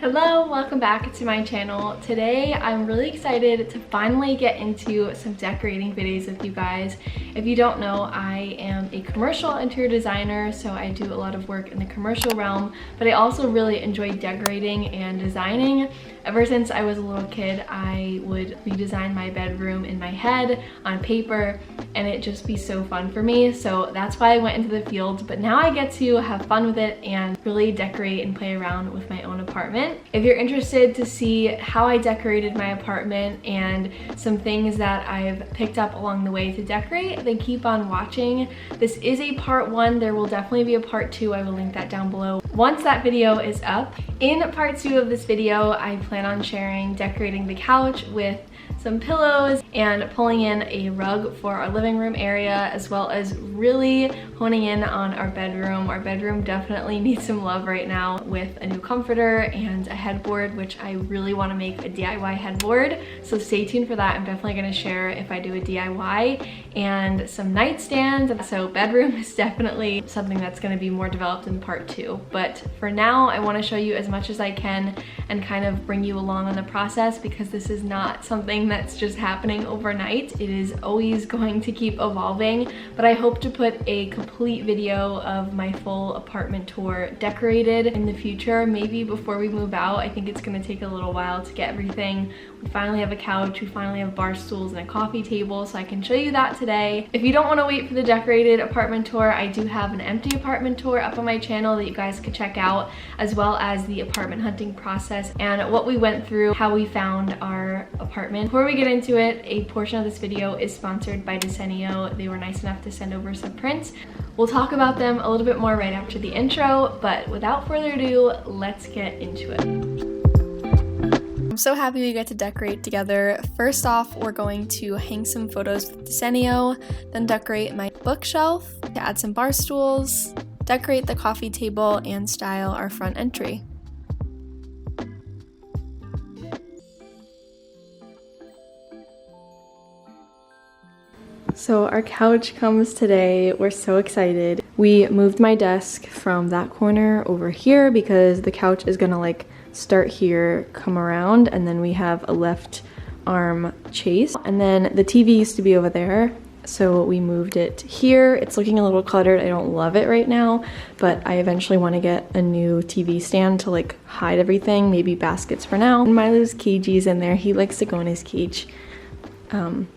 Hello, welcome back to my channel. Today I'm really excited to finally get into some decorating videos with you guys. If you don't know, I am a commercial interior designer, so I do a lot of work in the commercial realm, but I also really enjoy decorating and designing. Ever since I was a little kid, I would redesign my bedroom in my head on paper, and it'd just be so fun for me. So that's why I went into the field, but now I get to have fun with it and really decorate and play around with my own apartment. If you're interested to see how I decorated my apartment and some things that I've picked up along the way to decorate, then keep on watching. This is a part 1. There will definitely be a part 2. I will link that down below once that video is up. In part 2 of this video, I plan on sharing decorating the couch with some pillows and pulling in a rug for our living room area, as well as really honing in on our bedroom. Our bedroom definitely needs some love right now with a new comforter and a headboard, which I really want to make a DIY headboard. So stay tuned for that. I'm definitely going to share if I do a DIY, and some nightstands. So bedroom is definitely something that's going to be more developed in part 2. But for now, I want to show you as much as I can and kind of bring you along on the process, because this is not something that's just happening overnight. It is always going to keep evolving, but I hope to put a complete video of my full apartment tour decorated in the future, maybe before we move out. I think it's going to take a little while to get everything. We finally have a couch, we finally have bar stools and a coffee table, so I can show you that today. If you don't want to wait for the decorated apartment tour, I do have an empty apartment tour up on my channel that you guys could check out, as well as the apartment hunting process and what we went through, how we found our apartment. Before we get into it, a portion of this video is sponsored by Desenio. They were nice enough to send over some prints. We'll talk about them a little bit more right after the intro, but without further ado, let's get into it. I'm so happy we get to decorate together. First off, we're going to hang some photos with Desenio, then decorate my bookshelf, to add some bar stools, decorate the coffee table, and style our front entry. So our couch comes today. We're so excited. We moved my desk from that corner over here because the couch is gonna like start here, come around, and then we have a left arm chase. And then the TV used to be over there, so we moved it here. It's looking a little cluttered. I don't love it right now, but I eventually want to get a new TV stand to like hide everything, maybe baskets for now. And Milo's cagey's in there. He likes to go in his cage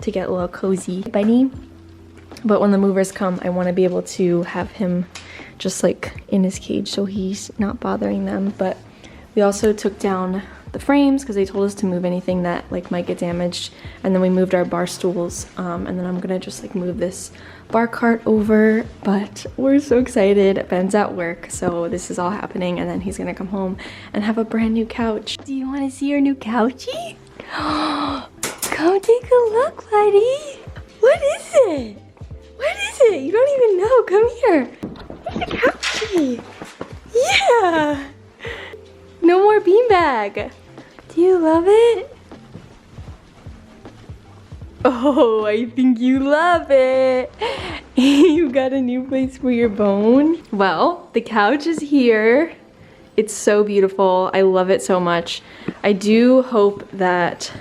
to get a little cozy bunny. But when the movers come, I want to be able to have him just like in his cage so he's not bothering them. But we also took down the frames because they told us to move anything that like might get damaged, and then we moved our bar stools, and then I'm gonna just like move this bar cart over. But we're so excited. Ben's at work, so this is all happening, and then he's gonna come home and have a brand new couch. Do you want to see our new couchie? Come take a look, buddy. What is it? What is it? You don't even know. Come here. It's a couchie. Yeah. No more beanbag. Do you love it? Oh, I think you love it. You got a new place for your bone. Well, the couch is here. It's so beautiful. I love it so much. I do hope that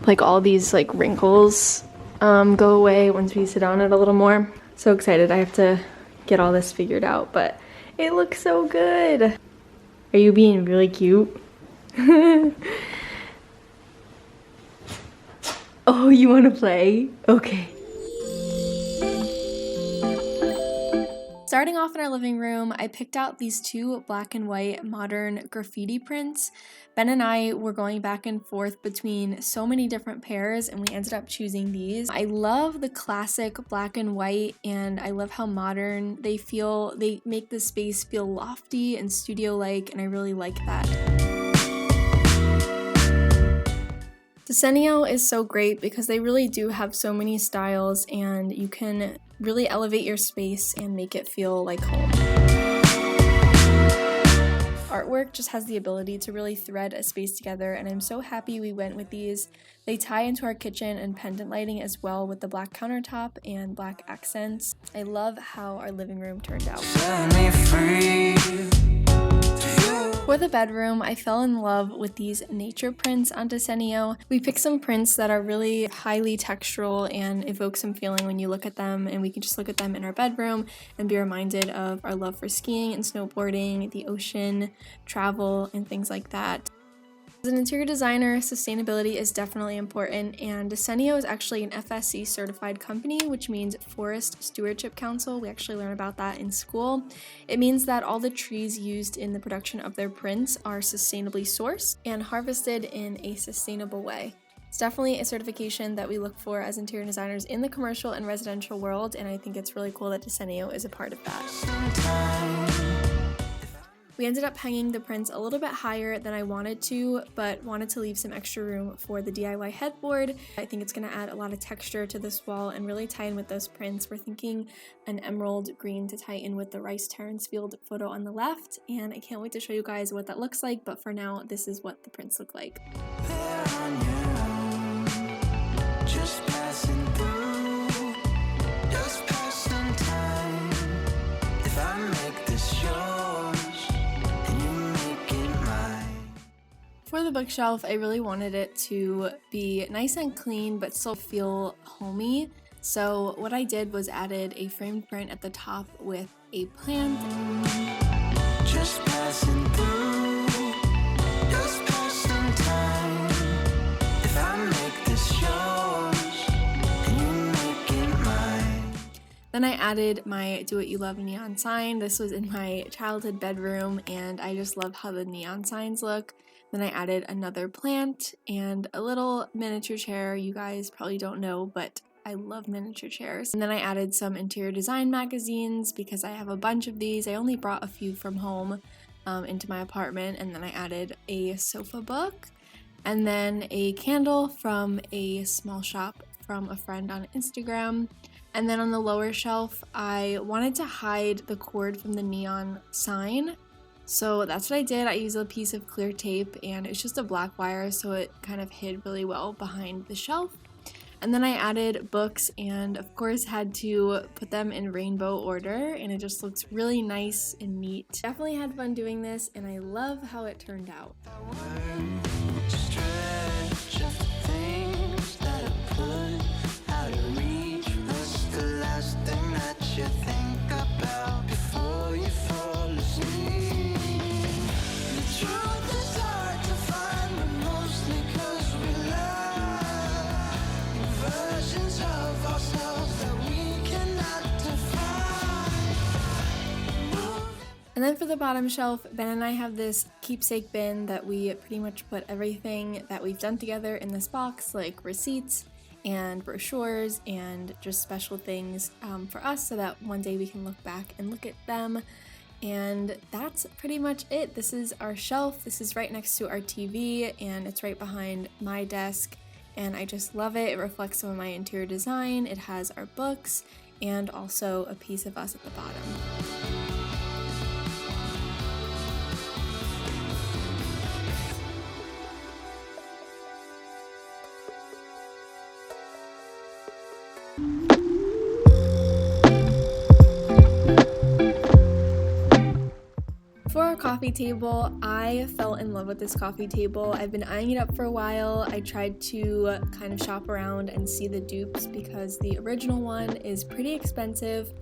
like all these like wrinkles go away once we sit on it a little more. So excited. I have to get all this figured out, but it looks so good. Are you being really cute? Oh, you want to play? Okay. Starting off in our living room, I picked out these 2 black and white modern graffiti prints. Ben and I were going back and forth between so many different pairs, and we ended up choosing these. I love the classic black and white, and I love how modern they feel. They make the space feel lofty and studio-like, and I really like that. Desenio is so great because they really do have so many styles, and you can really elevate your space and make it feel like home. Artwork just has the ability to really thread a space together, and I'm so happy we went with these. They tie into our kitchen and pendant lighting as well with the black countertop and black accents. I love how our living room turned out. For the bedroom, I fell in love with these nature prints on Desenio. We picked some prints that are really highly textural and evoke some feeling when you look at them, and we can just look at them in our bedroom and be reminded of our love for skiing and snowboarding, the ocean, travel, and things like that. As an interior designer, sustainability is definitely important, and Desenio is actually an FSC certified company, which means Forest Stewardship Council. We actually learn about that in school. It means that all the trees used in the production of their prints are sustainably sourced and harvested in a sustainable way. It's definitely a certification that we look for as interior designers in the commercial and residential world, and I think it's really cool that Desenio is a part of that. We ended up hanging the prints a little bit higher than I wanted to, but wanted to leave some extra room for the DIY headboard. I think it's going to add a lot of texture to this wall and really tie in with those prints. We're thinking an emerald green to tie in with the Rice Terrace field photo on the left, and I can't wait to show you guys what that looks like, but for now, this is what the prints look like. Just passing through, just pass some time. If I make this yours, for the bookshelf, I really wanted it to be nice and clean but still feel homey. So what I did was added a framed print at the top with a plant. Just passing through, just pass some time. If I make this yours, and you make it mine. Then I added my Do What You Love neon sign. This was in my childhood bedroom, and I just love how the neon signs look. Then I added another plant and a little miniature chair. You guys probably don't know, but I love miniature chairs. And then I added some interior design magazines because I have a bunch of these. I only brought a few from home into my apartment. And then I added a sofa book and then a candle from a small shop from a friend on Instagram. And then on the lower shelf, I wanted to hide the cord from the neon sign. So that's what I did. I used a piece of clear tape, and it's just a black wire, so it kind of hid really well behind the shelf. And then I added books and of course had to put them in rainbow order, and it just looks really nice and neat. Definitely had fun doing this, and I love how it turned out. And then for the bottom shelf, Ben and I have this keepsake bin that we pretty much put everything that we've done together in this box, like receipts and brochures and just special things for us, so that one day we can look back and look at them. And that's pretty much it. This is our shelf. This is right next to our TV, and it's right behind my desk, and I just love it. It reflects some of my interior design. It has our books and also a piece of us at the bottom. For our coffee table, I fell in love with this coffee table. I've been eyeing it up for a while. I tried to kind of shop around and see the dupes because the original one is pretty expensive.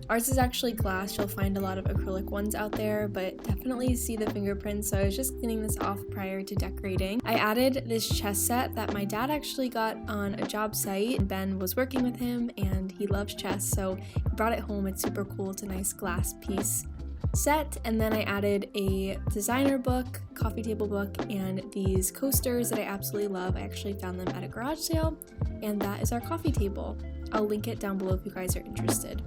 Ours is actually glass. You'll find a lot of acrylic ones out there, but definitely see the fingerprints, so I was just cleaning this off prior to decorating. I added this chess set that my dad actually got on a job site. Ben was working with him and he loves chess, so he brought it home. It's super cool. It's a nice glass piece set. And then I added a designer book, coffee table book, and these coasters that I absolutely love. I actually found them at a garage sale, and that is our coffee table. I'll link it down below if you guys are interested.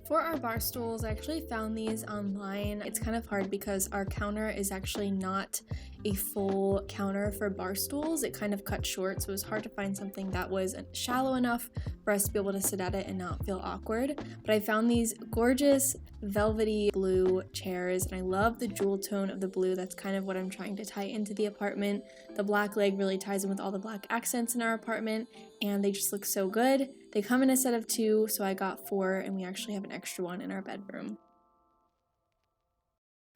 For our bar stools, I actually found these online. It's kind of hard because our counter is actually not a full counter for bar stools. It kind of cut short, so it was hard to find something that was shallow enough for us to be able to sit at it and not feel awkward. But I found these gorgeous velvety blue chairs, and I love the jewel tone of the blue. That's kind of what I'm trying to tie into the apartment. The black leg really ties in with all the black accents in our apartment, and they just look so good. They come in a set of 2, so I got 4, and we actually have an extra one in our bedroom.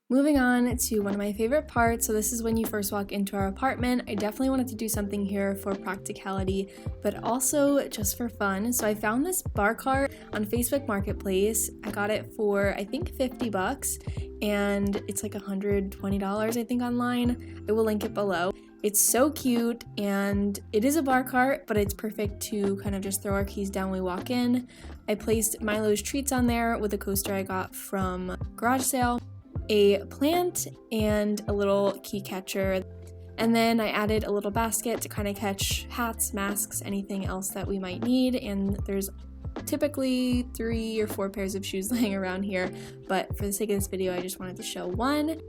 Moving on to one of my favorite parts, so this is when you first walk into our apartment. I definitely wanted to do something here for practicality, but also just for fun. So I found this bar cart on Facebook Marketplace. I got it for, I think, 50 bucks, and it's like $120, I think, online. I will link it below. It's so cute, and it is a bar cart, but it's perfect to kind of just throw our keys down when we walk in. I placed Milo's treats on there with a coaster I got from garage sale, a plant, and a little key catcher. And then I added a little basket to kind of catch hats, masks, anything else that we might need. And there's typically 3 or 4 pairs of shoes laying around here, but for the sake of this video, I just wanted to show one.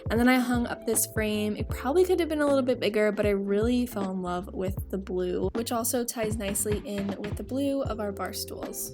And then I hung up this frame. It probably could have been a little bit bigger, but I really fell in love with the blue, which also ties nicely in with the blue of our bar stools.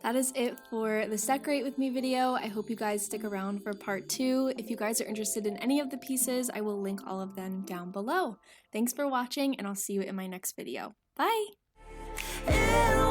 That is it for this Decorate With Me video. I hope you guys stick around for part 2. If you guys are interested in any of the pieces, I will link all of them down below. Thanks for watching, and I'll see you in my next video. Bye!